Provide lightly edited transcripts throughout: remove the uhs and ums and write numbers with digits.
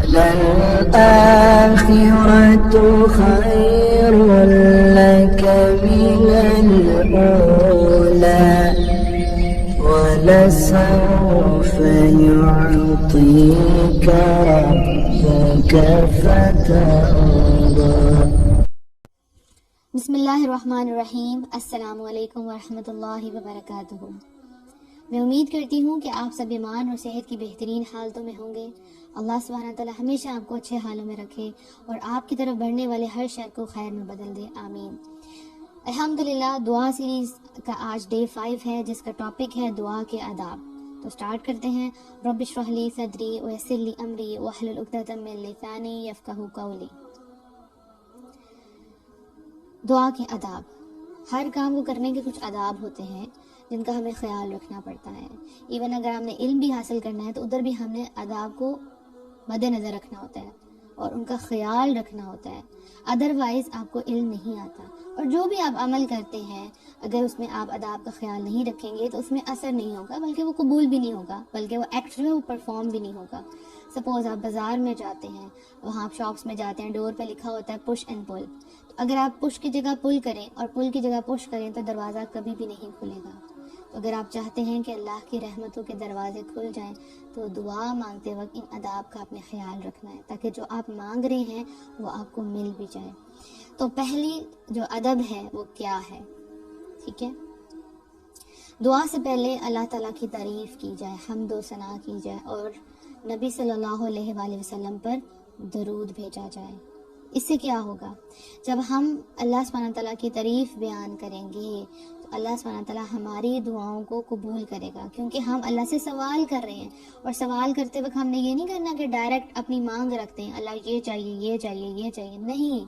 للآخرة خير لك من الأولى ولسوف يعطيك ربك فترضى۔ بسم اللہ الرحمن الرحیم۔ السلام علیکم ورحمۃ اللہ وبرکاتہ۔ میں امید کرتی ہوں کہ آپ سب ایمان اور صحت کی بہترین حالتوں میں ہوں گے۔ اللہ سبحانہ تعالیٰ ہمیشہ آپ کو اچھے حالوں میں رکھے اور آپ کی طرف بڑھنے والے ہر شر کو خیر میں بدل دے، آمین۔ الحمدللہ، دعا سیریز کا آج ڈے 5 ہے، جس کا ٹاپک ہے دعا کے آداب۔ تو سٹارٹ کرتے ہیں۔ رب اشرح لی صدری ویسر لی امری واحلل عقدۃ من لسانی یفقہوا قولی۔ دعا کے آداب۔ ہر کام کو کرنے کے کچھ آداب ہوتے ہیں جن کا ہمیں خیال رکھنا پڑتا ہے۔ ایون اگر ہم نے علم بھی حاصل کرنا ہے تو ادھر بھی ہم نے آداب کو مد نظر رکھنا ہوتا ہے اور ان کا خیال رکھنا ہوتا ہے، ادروائز آپ کو علم نہیں آتا۔ اور جو بھی آپ عمل کرتے ہیں اگر اس میں آپ آداب کا خیال نہیں رکھیں گے تو اس میں اثر نہیں ہوگا، بلکہ وہ قبول بھی نہیں ہوگا، بلکہ وہ ایکٹ جو ہے وہ پرفارم بھی نہیں ہوگا۔ سپوز آپ بازار میں جاتے ہیں، وہاں آپ شاپس میں جاتے ہیں، ڈور پہ لکھا ہوتا ہے پش اینڈ پل، تو اگر آپ پش کی جگہ پل کریں اور پل کی جگہ پش کریں تو دروازہ کبھی بھی نہیں کھلے گا۔ تو اگر آپ چاہتے ہیں کہ اللہ کی رحمتوں کے دروازے کھل جائیں تو دعا مانگتے وقت ان آداب کا اپنے خیال رکھنا ہے تاکہ جو آپ مانگ رہے ہیں وہ آپ کو مل بھی جائے۔ تو پہلی جو ادب ہے وہ کیا ہے؟ ٹھیک ہے، دعا سے پہلے اللہ تعالیٰ کی تعریف کی جائے، حمد و ثنا کی جائے اور نبی صلی اللہ علیہ وآلہ وسلم پر درود بھیجا جائے۔ اس سے کیا ہوگا؟ جب ہم اللہ سبحانہ تعالیٰ کی تعریف بیان کریں گے تو اللہ سبحانہ تعالیٰ ہماری دعاؤں کو قبول کرے گا، کیونکہ ہم اللہ سے سوال کر رہے ہیں۔ اور سوال کرتے وقت ہم نے یہ نہیں کرنا کہ ڈائریکٹ اپنی مانگ رکھتے ہیں، اللہ یہ چاہیے یہ چاہیے یہ چاہیے، نہیں،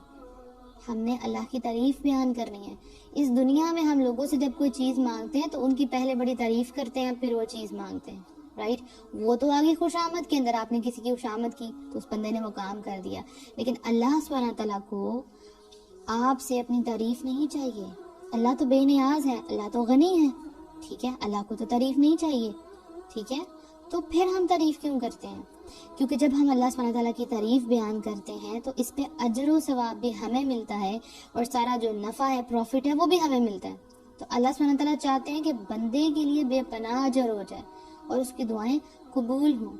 ہم نے اللہ کی تعریف بیان کرنی ہے۔ اس دنیا میں ہم لوگوں سے جب کوئی چیز مانگتے ہیں تو ان کی پہلے بڑی تعریف کرتے ہیں پھر وہ چیز مانگتے ہیں، رائٹ؟ وہ تو آگے خوش آمد کے اندر آپ نے کسی کی خوش آمد کی تو اس بندے نے وہ کام کر دیا، لیکن اللہ سبحانہ تعالیٰ کو آپ سے اپنی تعریف نہیں چاہیے۔ اللہ تو بے نیاز ہے، اللہ تو غنی ہے، ٹھیک ہے، اللہ کو تو تعریف نہیں چاہیے، ٹھیک ہے۔ تو پھر ہم تعریف کیوں کرتے ہیں؟ کیونکہ جب ہم اللہ سبحانہ تعالیٰ کی تعریف بیان کرتے ہیں تو اس پہ اجر و ثواب بھی ہمیں ملتا ہے اور سارا جو نفع ہے، پروفٹ ہے، وہ بھی ہمیں ملتا ہے۔ تو اللہ سبحانہ تعالیٰ چاہتے ہیں کہ بندے کے لیے بے پناہ اجر ہو جائے اور اس کی دعائیں قبول ہوں۔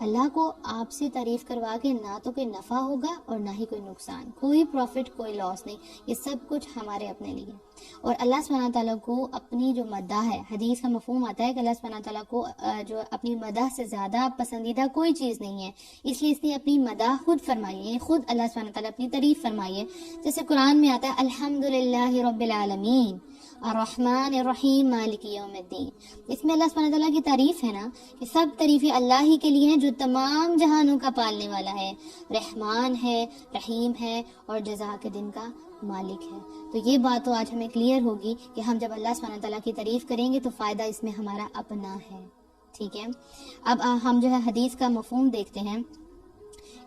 اللہ کو آپ سے تعریف کروا کے نہ تو کوئی نفع ہوگا اور نہ ہی کوئی نقصان، کوئی پروفٹ کوئی لاس نہیں، یہ سب کچھ ہمارے اپنے لیے۔ اور اللہ سبحانہ تعالیٰ کو اپنی جو مدح ہے، حدیث کا مفہوم آتا ہے کہ اللہ سبحانہ تعالیٰ کو جو اپنی مدح سے زیادہ پسندیدہ کوئی چیز نہیں ہے، اس لیے اس نے اپنی مدح خود فرمائی ہے، خود اللہ سبحانہ تعالیٰ اپنی تعریف فرمائی ہے۔ جیسے قرآن میں آتا ہے الحمدللہ رب العالمین الرحمن الرحیم مالک یوم الدین، اس میں اللہ سبحانہ تعالیٰ کی تعریف ہے نا کہ سب تعریفیں اللہ ہی کے لیے ہیں جو تمام جہانوں کا پالنے والا ہے، رحمان ہے، رحیم ہے اور جزا کے دن کا مالک ہے۔ تو یہ بات تو آج ہمیں کلیئر ہوگی کہ ہم جب اللہ سبحانہ تعالیٰ کی تعریف کریں گے تو فائدہ اس میں ہمارا اپنا ہے، ٹھیک ہے۔ اب ہم جو ہے حدیث کا مفہوم دیکھتے ہیں۔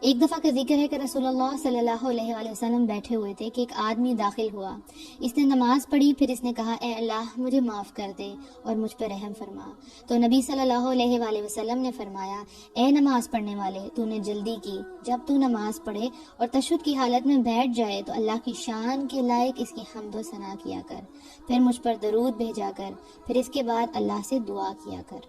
ایک دفعہ کا ذکر ہے کہ رسول اللہ صلی اللہ علیہ وآلہ وسلم بیٹھے ہوئے تھے کہ ایک آدمی داخل ہوا، اس نے نماز پڑھی، پھر اس نے کہا اے اللہ مجھے معاف کر دے اور مجھ پہ رحم فرما۔ تو نبی صلی اللہ علیہ وآلہ وسلم نے فرمایا اے نماز پڑھنے والے، تو نے جلدی کی، جب تو نماز پڑھے اور تشہد کی حالت میں بیٹھ جائے تو اللہ کی شان کے لائق اس کی حمد و ثنا کیا کر، پھر مجھ پر درود بھیجا کر، پھر اس کے بعد اللہ سے دعا کیا کر۔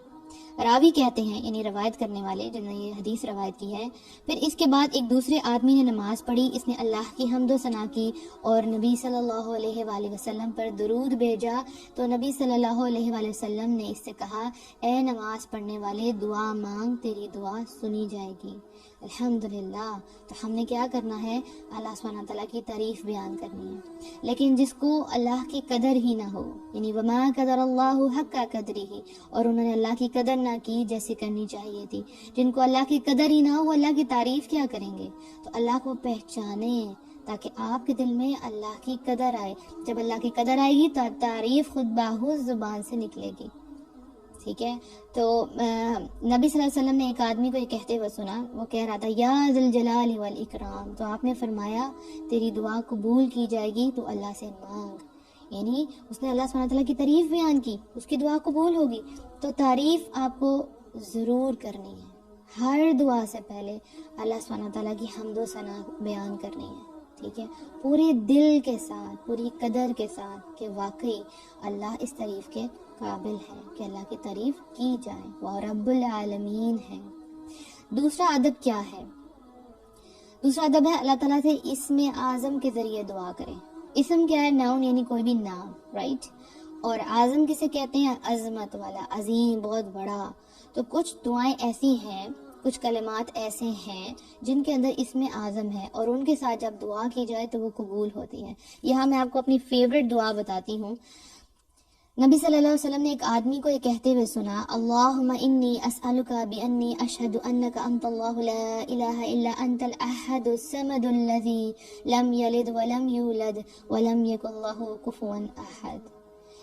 راوی کہتے ہیں، یعنی روایت کرنے والے جنہوں نے یہ حدیث روایت کی ہے، پھر اس کے بعد ایک دوسرے آدمی نے نماز پڑھی، اس نے اللہ کی حمد و ثنا کی اور نبی صلی اللہ علیہ وآلہ وسلم پر درود بھیجا، تو نبی صلی اللہ علیہ وآلہ وسلم نے اس سے کہا اے نماز پڑھنے والے دعا مانگ، تیری دعا سنی جائے گی۔ الحمدللہ، تو ہم نے کیا کرنا ہے؟ اللہ سبحانہ تعالیٰ کی تعریف بیان کرنی ہے۔ لیکن جس کو اللہ کی قدر ہی نہ ہو، یعنی وما قدر اللہ حق قدرہ، اور انہوں نے اللہ کی قدر نہ کی جیسے کرنی چاہیے تھی، جن کو اللہ کی قدر ہی نہ ہو وہ اللہ کی تعریف کیا کریں گے؟ تو اللہ کو پہچانیں تاکہ آپ کے دل میں اللہ کی قدر آئے۔ جب اللہ کی قدر آئے گی تو تعریف خود بخود زبان سے نکلے گی، ٹھیک ہے۔ تو نبی صلی اللہ علیہ وسلم نے ایک آدمی کو یہ کہتے ہوئے سنا، وہ کہہ رہا تھا یا ذی الجلال والاکرام، تو آپ نے فرمایا تیری دعا قبول کی جائے گی تو اللہ سے مانگ، یعنی اس نے اللہ سبحانہ تعالیٰ کی تعریف بیان کی، اس کی دعا قبول ہوگی۔ تو تعریف آپ کو ضرور کرنی ہے، ہر دعا سے پہلے اللہ سبحانہ تعالیٰ کی حمد و ثنا بیان کرنی ہے، ٹھیک ہے، پورے دل کے ساتھ، پوری قدر کے ساتھ کہ واقعی اللہ اس تعریف کے قابل ہے کہ اللہ کی تعریف کی جائے، وہ رب العالمین ہے۔ دوسرا ادب کیا ہے؟ دوسرا ادب ہے اللہ تعالیٰ سے اسم اعظم کے ذریعے دعا کریں۔ اسم کیا ہے؟ ناؤن، یعنی کوئی بھی نام، رائٹ؟ اور اعظم کسے کہتے ہیں؟ عظمت والا، عظیم، بہت بڑا۔ تو کچھ دعائیں ایسی ہیں، کچھ کلمات ایسے ہیں جن کے اندر اسم اعظم ہے، اور ان کے ساتھ جب دعا کی جائے تو وہ قبول ہوتی ہے۔ یہاں میں آپ کو اپنی فیوریٹ دعا بتاتی ہوں۔ نبی صلی اللہ علیہ وسلم نے ایک آدمی کو یہ کہتے ہوئے سنا، اللہم انی اسألک بانی اشہد انک انت اللہ لا الہ الا انت الاحد الصمد الذی لم یلد ولم یولد ولم یکن لہ کفوا احد۔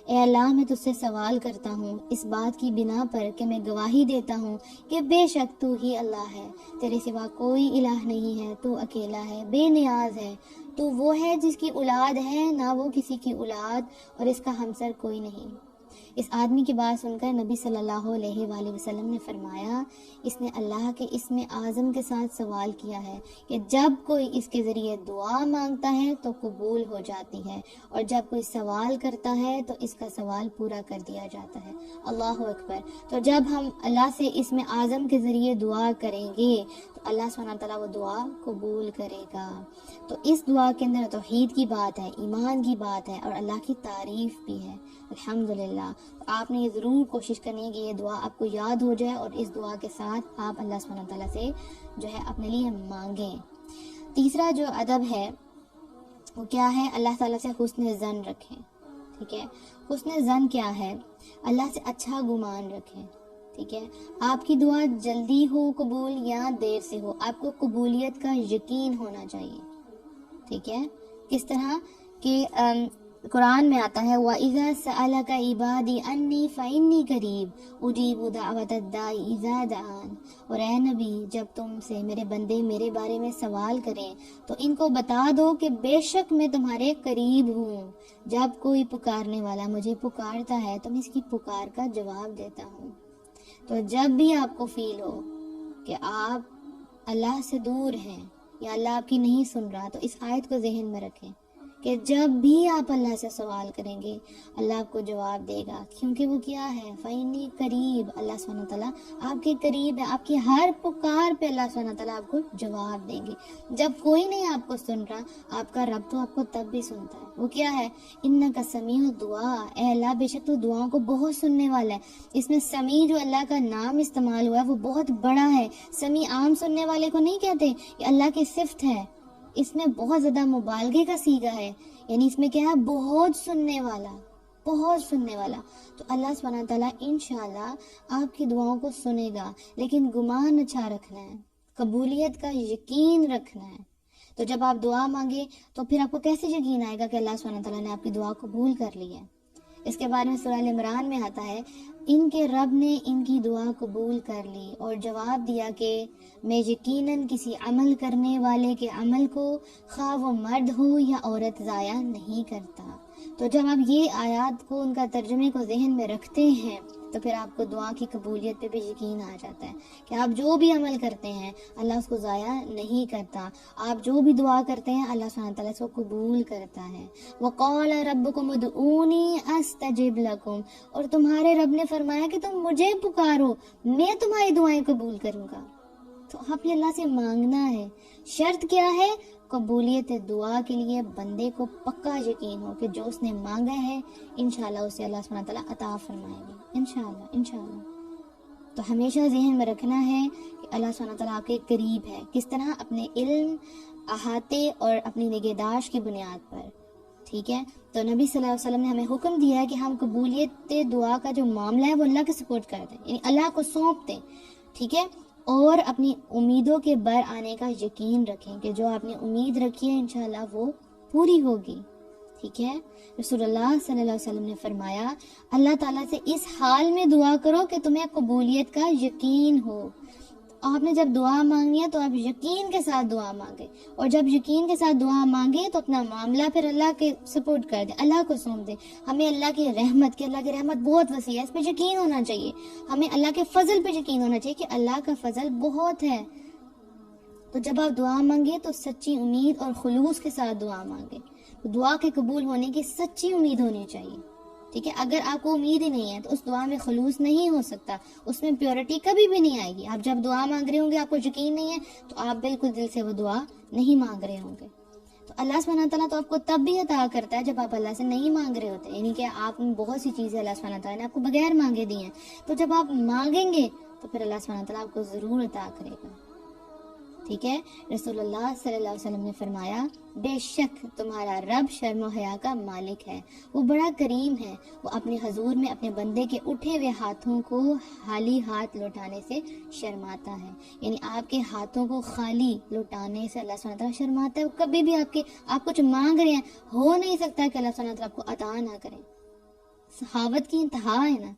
اے اللہ، میں تجھ سے سوال کرتا ہوں اس بات کی بنا پر کہ میں گواہی دیتا ہوں کہ بے شک تو ہی اللہ ہے، تیرے سوا کوئی الہ نہیں ہے، تو اکیلا ہے، بے نیاز ہے، تو وہ ہے جس کی اولاد ہے، نہ وہ کسی کی اولاد، اور اس کا ہمسر کوئی نہیں۔ اس آدمی کی بات سن کر نبی صلی اللہ علیہ وآلہ وسلم نے فرمایا، اس نے اللہ کے اسم اعظم کے ساتھ سوال کیا ہے کہ جب کوئی اس کے ذریعے دعا مانگتا ہے تو قبول ہو جاتی ہے، اور جب کوئی سوال کرتا ہے تو اس کا سوال پورا کر دیا جاتا ہے۔ اللہ اکبر۔ تو جب ہم اللہ سے اسم اعظم کے ذریعے دعا کریں گے تو اللہ سبحانہ تعالیٰ وہ دعا قبول کرے گا۔ تو اس دعا کے اندر توحید کی بات ہے، ایمان کی بات ہے، اور اللہ کی تعریف بھی ہے، الحمدللہ۔ آپ نے یہ ضرور کوشش کرنی ہے کہ یہ دعا آپ کو یاد ہو جائے، اور اس دعا کے ساتھ آپ اللہ سبحانہ تعالیٰ سے جو ہے اپنے لیے مانگیں۔ تیسرا جو ادب ہے وہ کیا ہے؟ اللہ تعالیٰ سے حسن ظن رکھیں، ٹھیک ہے۔ حسن ظن کیا ہے؟ اللہ سے اچھا گمان رکھیں، ٹھیک ہے۔ آپ کی دعا جلدی ہو قبول یا دیر سے ہو، آپ کو قبولیت کا یقین ہونا چاہیے، ٹھیک ہے۔ کس طرح کہ قرآن میں آتا ہے وَإِذَا سَأَلَكَ عِبَادِي عَنِّي فَإِنِّي قَرِيبٌ أُجِيبُ دَعْوَةَ الدَّاعِ إِذَا دَعَانِ۔ اور اے نبی، جب تم سے میرے بندے میرے بارے میں سوال کریں تو ان کو بتا دو کہ بے شک میں تمہارے قریب ہوں، جب کوئی پکارنے والا مجھے پکارتا ہے تو میں اس کی پکار کا جواب دیتا ہوں۔ تو جب بھی آپ کو فیل ہو کہ آپ اللہ سے دور ہیں یا اللہ آپ کی نہیں سن رہا، تو اس آیت کو ذہن میں رکھیں کہ جب بھی آپ اللہ سے سوال کریں گے اللہ آپ کو جواب دے گا، کیونکہ وہ کیا ہے؟ فَإِنِّي قریب، اللہ سبحانہ تعالیٰ آپ کے قریب ہے، آپ کی ہر پکار پہ اللہ سبحانہ تعالیٰ آپ کو جواب دیں گے۔ جب کوئی نہیں آپ کو سن رہا، آپ کا رب تو آپ کو تب بھی سنتا ہے۔ وہ کیا ہے؟ اِنَّكَ سَمِيعُ الدُّعَاء، اے اللہ بے شک تو دعاؤں کو بہت سننے والا ہے۔ اس میں سمیع جو اللہ کا نام استعمال ہوا ہے وہ بہت بڑا ہے۔ سمیع عام سننے والے کو نہیں کہتے، یہ اللہ کی صفت ہے، اس میں بہت زیادہ مبالغے کا صیغہ ہے، یعنی اس میں کیا ہے؟ بہت سننے والا، بہت سننے والا۔ تو اللہ سبحانہ تعالیٰ انشاءاللہ آپ کی دعاؤں کو سنے گا، لیکن گمان اچھا رکھنا ہے، قبولیت کا یقین رکھنا ہے۔ تو جب آپ دعا مانگے تو پھر آپ کو کیسے یقین آئے گا کہ اللہ سبحانہ تعالیٰ نے آپ کی دعا قبول کر لی ہے؟ اس کے بارے میں سورہ عمران میں آتا ہے، ان کے رب نے ان کی دعا قبول کر لی اور جواب دیا کہ میں یقیناً کسی عمل کرنے والے کے عمل کو خواہ وہ مرد ہو یا عورت ضائع نہیں کرتا۔ تو جب آپ یہ آیات کو، ان کا ترجمے کو ذہن میں رکھتے ہیں تو پھر آپ کو دعا کی قبولیت پہ بھی یقین آ جاتا ہے کہ آپ جو بھی عمل کرتے ہیں اللہ اس کو ضائع نہیں کرتا، آپ جو بھی دعا کرتے ہیں اللہ سبحانہ تعالیٰ اس کو قبول کرتا ہے۔ وَقَالَ رَبُّكُمُ ادْعُونِي أَسْتَجِبْ لَكُمْ، اور تمہارے رب نے فرمایا کہ تم مجھے پکارو، میں تمہاری دعائیں قبول کروں گا۔ تو آپ نے اللہ سے مانگنا ہے۔ شرط کیا ہے؟ قبولیت دعا کے لیے بندے کو پکا یقین ہو کہ جو اس نے مانگا ہے انشاءاللہ اسے اللہ سبحانہ تعالیٰ عطا فرمائے گا، انشاءاللہ۔ تو ہمیشہ ذہن میں رکھنا ہے کہ اللہ سبحانہ تعالیٰ آپ کے قریب ہے۔ کس طرح؟ اپنے علم، احاطے اور اپنی نگہداشت کی بنیاد پر، ٹھیک ہے۔ تو نبی صلی اللہ علیہ وسلم نے ہمیں حکم دیا ہے کہ ہم قبولیت دعا کا جو معاملہ ہے وہ اللہ کے سپورٹ کر دیں، یعنی اللہ کو سونپ دیں، ٹھیک ہے، اور اپنی امیدوں کے بر آنے کا یقین رکھیں کہ جو آپ نے امید رکھی ہے انشاءاللہ وہ پوری ہوگی، ٹھیک ہے۔ رسول اللہ صلی اللہ علیہ وسلم نے فرمایا اللہ تعالیٰ سے اس حال میں دعا کرو کہ تمہیں قبولیت کا یقین ہو۔ آپ نے جب دعا مانگی ہے تو آپ یقین کے ساتھ دعا مانگے، اور جب یقین کے ساتھ دعا مانگے تو اپنا معاملہ پھر اللہ کے سپورٹ کر دیں، اللہ کو سونپ دیں۔ ہمیں اللہ کی رحمت بہت وسیع ہے، اس پہ یقین ہونا چاہیے۔ ہمیں اللہ کے فضل پہ یقین ہونا چاہیے کہ اللہ کا فضل بہت ہے۔ تو جب آپ دعا مانگے تو سچی امید اور خلوص کے ساتھ دعا مانگے۔ دعا کے قبول ہونے کی سچی امید ہونی چاہیے، ٹھیک ہے؟ اگر آپ کو امید ہی نہیں ہے تو اس دعا میں خلوص نہیں ہو سکتا، اس میں پیورٹی کبھی بھی نہیں آئے گی۔ آپ جب دعا مانگ رہے ہوں گے، آپ کو یقین نہیں ہے تو آپ بالکل دل سے وہ دعا نہیں مانگ رہے ہوں گے۔ تو اللہ سبحانہ تعالیٰ تو آپ کو تب بھی عطا کرتا ہے جب آپ اللہ سے نہیں مانگ رہے ہوتے، یعنی کہ آپ بہت سی چیزیں اللہ سبحانہ تعالیٰ نے آپ کو بغیر مانگے دی ہیں، تو جب آپ مانگیں گے تو پھر اللہ سبحانہ تعالیٰ آپ کو ضرور عطا کرے گا، ٹھیک ہے؟ رسول اللہ صلی اللہ علیہ وسلم نے فرمایا، بے شک تمہارا رب شرم و حیا کا مالک ہے، وہ بڑا کریم ہے، وہ اپنے حضور میں اپنے بندے کے اٹھے ہوئے ہاتھوں کو خالی ہاتھ لوٹانے سے شرماتا ہے۔ یعنی آپ کے ہاتھوں کو خالی لوٹانے سے اللہ سبحانہ تعالیٰ شرماتا ہے۔ وہ کبھی بھی آپ کچھ مانگ رہے ہیں، ہو نہیں سکتا کہ اللہ سبحانہ تعالیٰ آپ کو عطا نہ کریں۔ سخاوت کی انتہا ہے نا،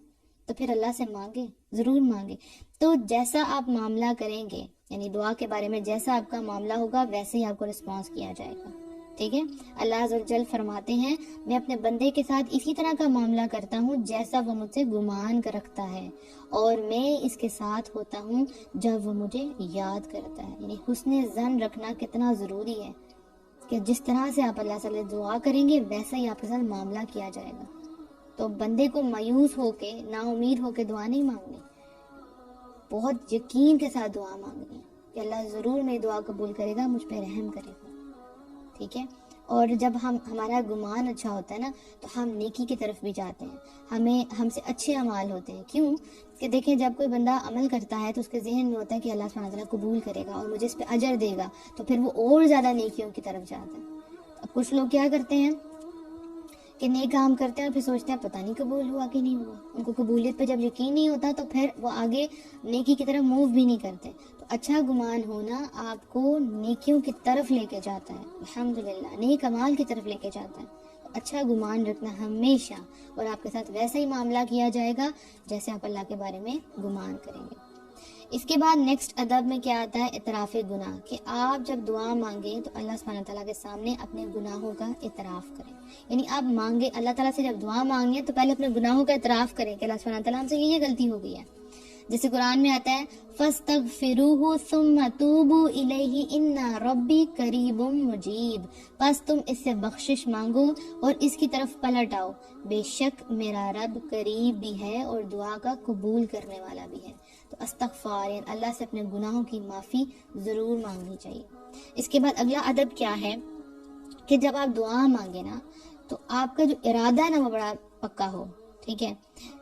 تو پھر اللہ سے مانگے، ضرور مانگے۔ تو جیسا آپ معاملہ کریں گے، یعنی دعا کے بارے میں جیسا آپ کا معاملہ ہوگا ویسے ہی آپ کو رسپانس کیا جائے گا، ٹھیک ہے؟ اللہ عز و جل فرماتے ہیں، میں اپنے بندے کے ساتھ اسی طرح کا معاملہ کرتا ہوں جیسا وہ مجھ سے گمان کر رکھتا ہے، اور میں اس کے ساتھ ہوتا ہوں جب وہ مجھے یاد کرتا ہے۔ یعنی حسن ظن رکھنا کتنا ضروری ہے کہ جس طرح سے آپ اللہ سے دعا کریں گے ویسا ہی آپ کے ساتھ معاملہ کیا جائے گا۔ تو بندے کو مایوس ہو کے، نا امید ہو کے دعا نہیں مانگنی، بہت یقین کے ساتھ دعا مانگنی ہے کہ اللہ ضرور میری دعا قبول کرے گا، مجھ پہ رحم کرے گا، ٹھیک ہے؟ اور جب ہمارا گمان اچھا ہوتا ہے نا تو ہم نیکی کی طرف بھی جاتے ہیں، ہم سے اچھے اعمال ہوتے ہیں۔ کیوں کہ دیکھیں، جب کوئی بندہ عمل کرتا ہے تو اس کے ذہن میں ہوتا ہے کہ اللہ سبحانہ تعالیٰ قبول کرے گا اور مجھے اس پہ اجر دے گا، تو پھر وہ اور زیادہ نیکیوں کی طرف جاتا ہے۔ اب کچھ لوگ کیا کرتے ہیں کہ نیک کام کرتے ہیں اور پھر سوچتے ہیں پتہ نہیں قبول ہوا کہ نہیں ہوا۔ ان کو قبولیت پہ جب یقین نہیں ہوتا تو پھر وہ آگے نیکی کی طرف موو بھی نہیں کرتے۔ تو اچھا گمان ہونا آپ کو نیکیوں کی طرف لے کے جاتا ہے، الحمدللہ نیک اعمال کی طرف لے کے جاتا ہے۔ تو اچھا گمان رکھنا ہمیشہ، اور آپ کے ساتھ ویسا ہی معاملہ کیا جائے گا جیسے آپ اللہ کے بارے میں گمان کریں گے۔ اس کے بعد نیکسٹ ادب میں کیا آتا ہے؟ اعتراف گناہ، کہ آپ جب دعا مانگیں تو اللہ سبحانہ تعالیٰ کے سامنے اپنے گناہوں کا اعتراف کریں۔ یعنی آپ مانگے اللہ تعالیٰ سے، جب دعا مانگیں تو پہلے اپنے گناہوں کا اعتراف کریں کہ اللہ سبحانہ تعالیٰ ہم سے یہ غلطی ہو گئی ہے۔ جیسے قرآن میں آتا ہے، فَاسْتَغْفِرُوهُ ثُمَّ تُوبُوا إِلَيْهِ إِنَّ رَبِّي قَرِيبٌ مُجِيبٌ، پس تم اس سے بخشش مانگو اور اس کی طرف پلٹ آؤ، بے شک میرا رب قریب بھی ہے اور دعا کا قبول کرنے والا بھی ہے۔ تو استغفار، یعنی اللہ سے اپنے گناہوں کی معافی ضرور مانگنی چاہیے۔ اس کے بعد اگلا ادب کیا ہے کہ جب آپ دعا مانگے نا تو آپ کا جو ارادہ ہے نا وہ بڑا پکا ہو، ٹھیک ہے؟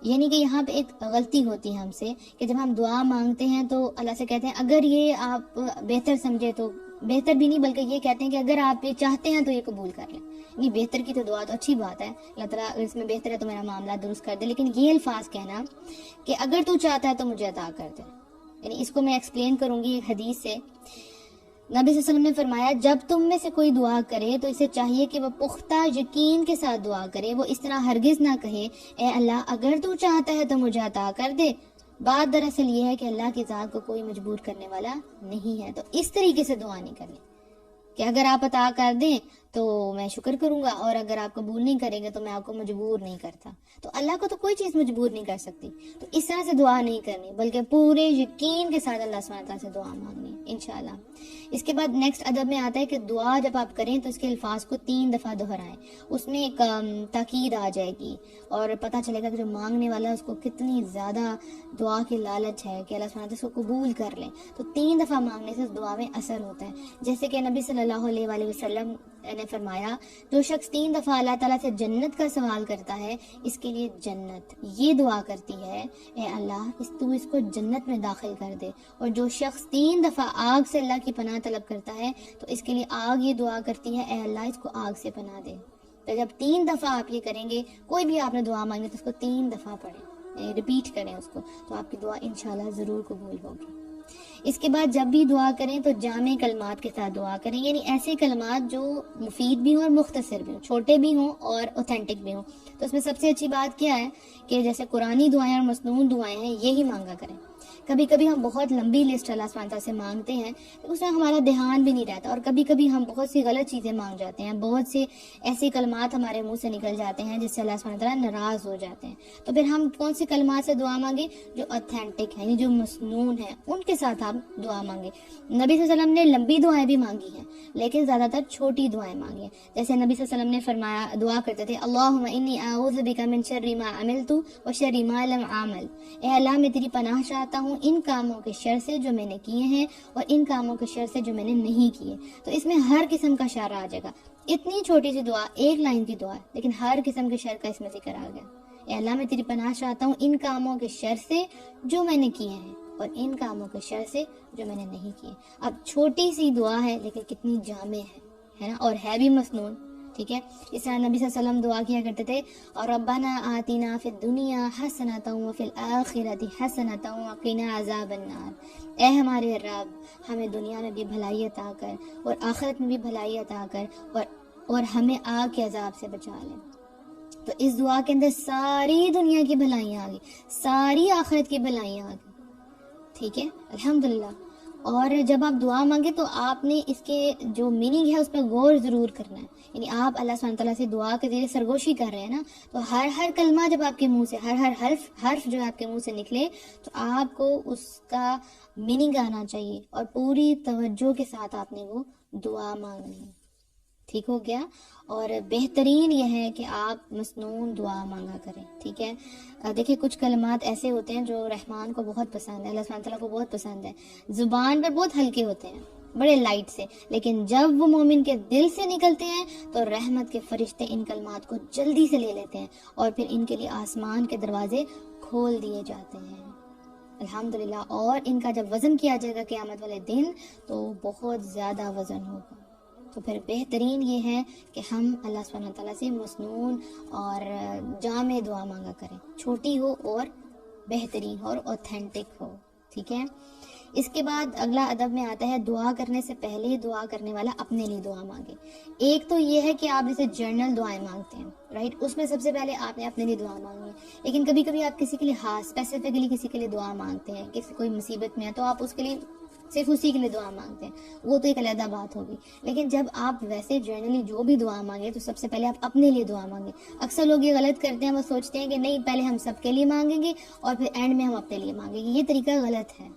یعنی کہ یہاں پہ ایک غلطی ہوتی ہے ہم سے کہ جب ہم دعا مانگتے ہیں تو اللہ سے کہتے ہیں اگر یہ آپ بہتر سمجھے تو، بہتر بھی نہیں بلکہ یہ کہتے ہیں کہ اگر آپ یہ چاہتے ہیں تو یہ قبول کر لیں۔ نہیں، بہتر کی تو دعا تو اچھی بات ہے، اللہ تعالیٰ اگر اس میں بہتر ہے تو میرا معاملہ درست کر دے، لیکن یہ الفاظ کہنا کہ اگر تو چاہتا ہے تو مجھے عطا کر دے، یعنی اس کو میں ایکسپلین کروں گی ایک حدیث سے۔ نبی صلی اللہ علیہ وسلم نے فرمایا، جب تم میں سے کوئی دعا کرے تو اسے چاہیے کہ وہ پختہ یقین کے ساتھ دعا کرے، وہ اس طرح ہرگز نہ کہے اے اللہ اگر تو چاہتا ہے تو مجھے عطا کر دے۔ بات دراصل یہ ہے کہ اللہ کی ذات کو کوئی مجبور کرنے والا نہیں ہے، تو اس طریقے سے دعا نہیں کرنی کہ اگر آپ عطا کر دیں تو میں شکر کروں گا اور اگر آپ قبول نہیں کریں گے تو میں آپ کو مجبور نہیں کرتا۔ تو اللہ کو تو کوئی چیز مجبور نہیں کر سکتی، تو اس طرح سے دعا نہیں کرنی بلکہ پورے یقین کے ساتھ اللہ سبحانہ تعالیٰ سے دعا مانگنی انشاءاللہ۔ اس کے بعد نیکسٹ ادب میں آتا ہے کہ دعا جب آپ کریں تو اس کے الفاظ کو 3 دفعہ دہرائیں، اس میں ایک تاکید آ جائے گی اور پتہ چلے گا کہ جو مانگنے والا ہے اس کو کتنی زیادہ دعا کی لالچ ہے کہ اللہ سبحانہ تعالیٰ اس کو قبول کر لیں۔ تو 3 دفعہ مانگنے سے اس دعا میں اثر ہوتا ہے، جیسے کہ نبی صلی اللہ علیہ وآلہ وسلم نے فرمایا، جو شخص 3 دفعہ اللہ تعالیٰ سے جنت کا سوال کرتا ہے اس کے لیے جنت یہ دعا کرتی ہے، اے اللہ تو اس کو جنت میں داخل کر دے، اور جو شخص 3 دفعہ آگ سے اللہ کی پناہ طلب کرتا ہے تو اس کے لیے آگ یہ دعا کرتی ہے، اے اللہ اس کو آگ سے پناہ دے۔ تو جب 3 دفعہ آپ یہ کریں گے، کوئی بھی آپ نے دعا مانگی تو اس کو 3 دفعہ پڑھیں، ریپیٹ کریں اس کو، تو آپ کی دعا انشاءاللہ ضرور قبول ہوگی۔ اس کے بعد جب بھی دعا کریں تو جامع کلمات کے ساتھ دعا کریں، یعنی ایسے کلمات جو مفید بھی ہوں اور مختصر بھی ہوں، چھوٹے بھی ہوں اور اوتھینٹک بھی ہوں۔ تو اس میں سب سے اچھی بات کیا ہے کہ جیسے قرآنی دعائیں اور مسنون دعائیں ہیں یہی مانگا کریں۔ کبھی کبھی ہم بہت لمبی لسٹ اللہ سبحانہ تعالیٰ سے مانگتے ہیں، اس میں ہمارا دھیان بھی نہیں رہتا، اور کبھی کبھی ہم بہت سی غلط چیزیں مانگ جاتے ہیں، بہت سے ایسے کلمات ہمارے منہ سے نکل جاتے ہیں جس سے اللہ سبحانہ تعالیٰ ناراض ہو جاتے ہیں۔ تو پھر ہم کون سے کلمات سے دعا مانگیں؟ جو اوتھینٹک ہیں، یعنی جو مسنون ہیں، ان کے ساتھ آپ دعا مانگیں۔ نبی صلی اللہ علیہ وسلم نے لمبی دعائیں بھی مانگی ہیں، لیکن زیادہ تر چھوٹی دعائیں مانگی ہیں۔ جیسے نبی صلی اللہ علیہ وسلم نے فرمایا، دعا کرتے تھے، اللہم انی اعوذ بک من شر ما عملت و شر ما لم اعمل، اے اللہ میں تیری پناہ چاہتا ہوں ان کاموں کے شر سے جو میں نے کیے ہیں اور ان کاموں کے شر سے جو میں نے نہیں کیے۔ تو اس میں ہر قسم کا شر آ جائے گا۔ اتنی چھوٹی سی دعا، ایک لائن کی دعا ہے، لیکن ہر قسم کے شر کا اس میں ذکر آ گیا۔ اے اللہ میں تیری پناہ چاہتا ہوں ان کاموں کے شر سے جو میں نے کیے ہیں اور ان کاموں کے شر سے جو میں نے نہیں کیے۔ اب چھوٹی سی دعا ہے لیکن کتنی جامع ہے نا، اور ہے بھی مسنون، ٹھیک ہے۔ اس طرح نبی صلی اللہ علیہ وسلم دعا کیا کرتے تھے، اور ربنا آتنا فی الدنیا حسنۃ وفی الآخرۃ حسنۃ وقنا عذاب النار، اے ہمارے رب ہمیں دنیا میں بھی بھلائی عطا کر اور آخرت میں بھی بھلائی عطا کر، اور ہمیں آگ کے عذاب سے بچا لے۔ تو اس دعا کے اندر ساری دنیا کی بھلائیاں آ گئی، ساری آخرت کی بھلائیاں آ گئی، ٹھیک ہے، الحمدللہ۔ اور جب آپ دعا مانگے تو آپ نے اس کے جو میننگ ہے اس پہ غور ضرور کرنا ہے، یعنی آپ اللہ سبحانہ تعالیٰ سے دعا کے ذریعے سرگوشی کر رہے ہیں نا، تو ہر کلمہ جب آپ کے منہ سے، ہر حرف جو آپ کے منہ سے نکلے تو آپ کو اس کا میننگ آنا چاہیے، اور پوری توجہ کے ساتھ آپ نے وہ دعا مانگنی ہے، ٹھیک ہو گیا۔ اور بہترین یہ ہے کہ آپ مسنون دعا مانگا کریں، ٹھیک ہے۔ دیکھیں کچھ کلمات ایسے ہوتے ہیں جو رحمان کو بہت پسند ہے، اللہ سبحانہ تعالیٰ کو بہت پسند ہے، زبان پر بہت ہلکے ہوتے ہیں، بڑے لائٹ سے، لیکن جب وہ مومن کے دل سے نکلتے ہیں تو رحمت کے فرشتے ان کلمات کو جلدی سے لے لیتے ہیں، اور پھر ان کے لیے آسمان کے دروازے کھول دیے جاتے ہیں، الحمدللہ۔ اور ان کا جب وزن کیا جائے گا قیامت والے دن تو بہت زیادہ وزن ہوگا۔ تو پھر بہترین یہ ہے کہ ہم اللہ سبحانہ تعالیٰ سے مسنون اور جامع دعا مانگا کریں، چھوٹی ہو اور بہترین ہو اور اوتھینٹک ہو، ٹھیک ہے۔ اس کے بعد اگلا ادب میں آتا ہے، دعا کرنے سے پہلے دعا کرنے والا اپنے لیے دعا مانگے۔ ایک تو یہ ہے کہ آپ جیسے جنرل دعائیں مانگتے ہیں، رائٹ، اس میں سب سے پہلے آپ نے اپنے لیے دعا مانگی ہے، لیکن کبھی کبھی آپ کسی کے لیے اسپیسیفکلی کسی کے لیے دعا مانگتے ہیں، کسی کوئی مصیبت میں ہے تو آپ اس کے لیے صرف اسی کے لیے دعا مانگتے ہیں، وہ تو ایک علیحدہ بات ہوگی۔ لیکن جب آپ ویسے جنرلی جو بھی دعا مانگے تو سب سے پہلے آپ اپنے لیے دعا مانگیں۔ اکثر لوگ یہ غلط کرتے ہیں، وہ سوچتے ہیں کہ نہیں پہلے ہم سب کے لیے مانگیں گے اور پھر اینڈ میں ہم اپنے لیے مانگیں گے، یہ طریقہ غلط ہے۔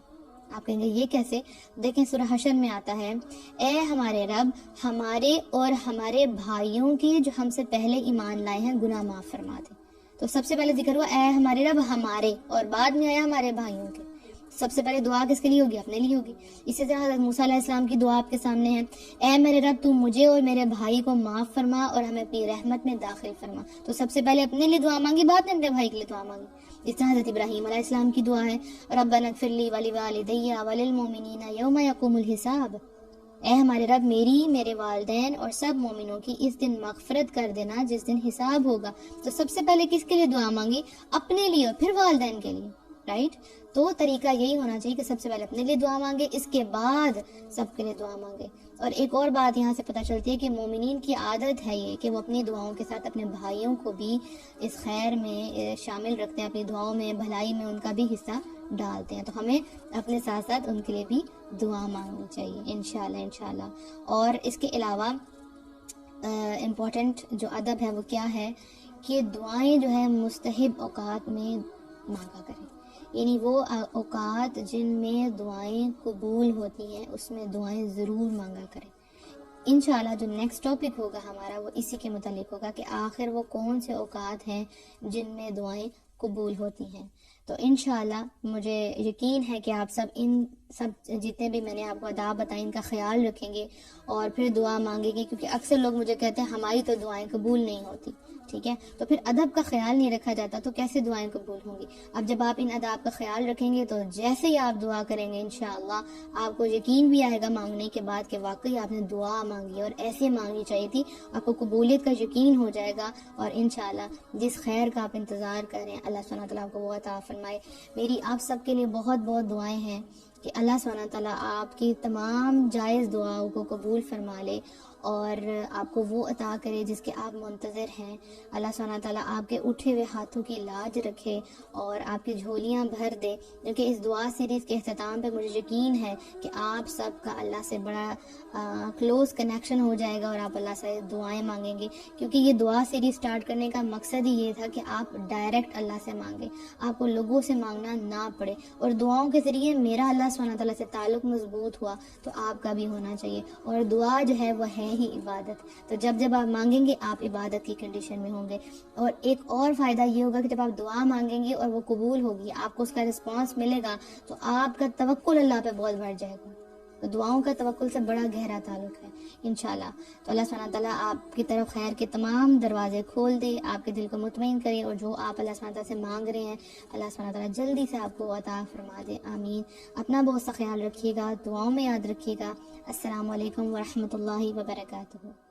آپ کہیں گے یہ کیسے؟ دیکھیں سورہ حشر میں آتا ہے، اے ہمارے رب ہمارے اور ہمارے بھائیوں کے جو ہم سے پہلے ایمان لائے ہیں گناہ معاف فرما دے۔ تو سب سے پہلے ذکر ہوا اے ہمارے رب ہمارے، اور بعد میں آیا ہمارے بھائیوں کے۔ سب سے پہلے دعا کس کے لیے ہوگی؟ اپنے لیے ہوگی۔ اسی طرح حضرت موسیٰ علیہ السلام کی دعا آپ کے سامنے ہے، اے میرے رب تو مجھے اور میرے بھائی کو معاف فرما اور ہمیں اپنی رحمت میں داخل فرما۔ تو سب سے پہلے اپنے لیے دعا مانگی، بعد میں اپنے بھائی کے لیے دعا مانگی۔ جس طرح حضرت ابراہیم علیہ السلام کی دعا ہے، ربنا اغفر لی ولوالدی وللمؤمنین یوم یقوم الحساب، اے ہمارے رب میری، میرے والدین اور سب مومنوں کی اس دن مغفرت کر دینا جس دن حساب ہوگا۔ تو سب سے پہلے کس کے لیے دعا مانگی؟ اپنے لیے، اور پھر والدین کے لیے، رائٹ۔ تو طریقہ یہی ہونا چاہیے کہ سب سے پہلے اپنے لیے دعا مانگے، اس کے بعد سب کے لیے دعا مانگے۔ اور ایک اور بات یہاں سے پتہ چلتی ہے کہ مومنین کی عادت ہے یہ کہ وہ اپنی دعاؤں کے ساتھ اپنے بھائیوں کو بھی اس خیر میں شامل رکھتے ہیں، اپنی دعاؤں میں، بھلائی میں ان کا بھی حصہ ڈالتے ہیں۔ تو ہمیں اپنے ساتھ ساتھ ان کے لیے بھی دعا مانگنی چاہیے انشاءاللہ۔ اور اس کے علاوہ امپورٹنٹ جو ادب ہے وہ کیا ہے کہ دعائیں جو ہے مستحب اوقات میں مانگا کریں، یعنی وہ اوقات جن میں دعائیں قبول ہوتی ہیں اس میں دعائیں ضرور مانگا کریں۔ انشاءاللہ جو نیکسٹ ٹاپک ہوگا ہمارا وہ اسی کے متعلق ہوگا کہ آخر وہ کون سے اوقات ہیں جن میں دعائیں قبول ہوتی ہیں۔ تو انشاءاللہ مجھے یقین ہے کہ آپ سب ان سب جتنے بھی میں نے آپ کو آداب بتائیں ان کا خیال رکھیں گے اور پھر دعا مانگیں گے، کیونکہ اکثر لوگ مجھے کہتے ہیں ہماری تو دعائیں قبول نہیں ہوتی، ٹھیک ہے، تو پھر ادب کا خیال نہیں رکھا جاتا تو کیسے دعائیں قبول ہوں گی؟ اب جب آپ ان اداب کا خیال رکھیں گے تو جیسے ہی آپ دعا کریں گے انشاءاللہ آپ کو یقین بھی آئے گا مانگنے کے بعد کہ واقعی آپ نے دعا مانگی اور ایسے مانگنی چاہیے تھی، آپ کو قبولیت کا یقین ہو جائے گا، اور انشاءاللہ جس خیر کا آپ انتظار کر رہے ہیں اللہ سبحانہ تعالیٰ آپ کو وہ عطا فرمائے۔ میری آپ سب کے لیے بہت بہت دعائیں ہیں کہ اللہ سبحانہ تعالیٰ آپ کی تمام جائز دعاؤں کو قبول فرما لے اور آپ کو وہ عطا کرے جس کے آپ منتظر ہیں. اللہ سبحانہ تعالیٰ آپ کے اٹھے ہوئے ہاتھوں کی لاج رکھے اور آپ کی جھولیاں بھر دے، کیونکہ اس دعا سیریز کے اختتام پہ مجھے یقین ہے کہ آپ سب کا اللہ سے بڑا کلوز کنیکشن ہو جائے گا اور آپ اللہ سے دعائیں مانگیں گے، کیونکہ یہ دعا سیریز سٹارٹ کرنے کا مقصد ہی یہ تھا کہ آپ ڈائریکٹ اللہ سے مانگیں، آپ کو لوگوں سے مانگنا نہ پڑے. اور دعاؤں کے ذریعے میرا اللہ سبحانہ تعالیٰ سے تعلق مضبوط ہوا تو آپ کا بھی ہونا چاہیے. اور دعا جو ہے وہ ہے ہی عبادت، تو جب آپ مانگیں گے آپ عبادت کی کنڈیشن میں ہوں گے. اور ایک اور فائدہ یہ ہوگا کہ جب آپ دعا مانگیں گے اور وہ قبول ہوگی، آپ کو اس کا رسپانس ملے گا، تو آپ کا توکل اللہ پہ بہت بڑھ جائے گا. تو دعاؤں کا توکل سے بڑا گہرا تعلق ہے انشاءاللہ. تو اللہ سبحانہ تعالیٰ آپ کی طرف خیر کے تمام دروازے کھول دے، آپ کے دل کو مطمئن کرے، اور جو آپ اللہ سبحانہ تعالیٰ سے مانگ رہے ہیں اللہ سبحانہ تعالیٰ جلدی سے آپ کو عطا فرما دے. آمین. اپنا بہت سا خیال رکھیے گا، دعاؤں میں یاد رکھیے گا. السلام علیکم ورحمۃ اللہ وبرکاتہ.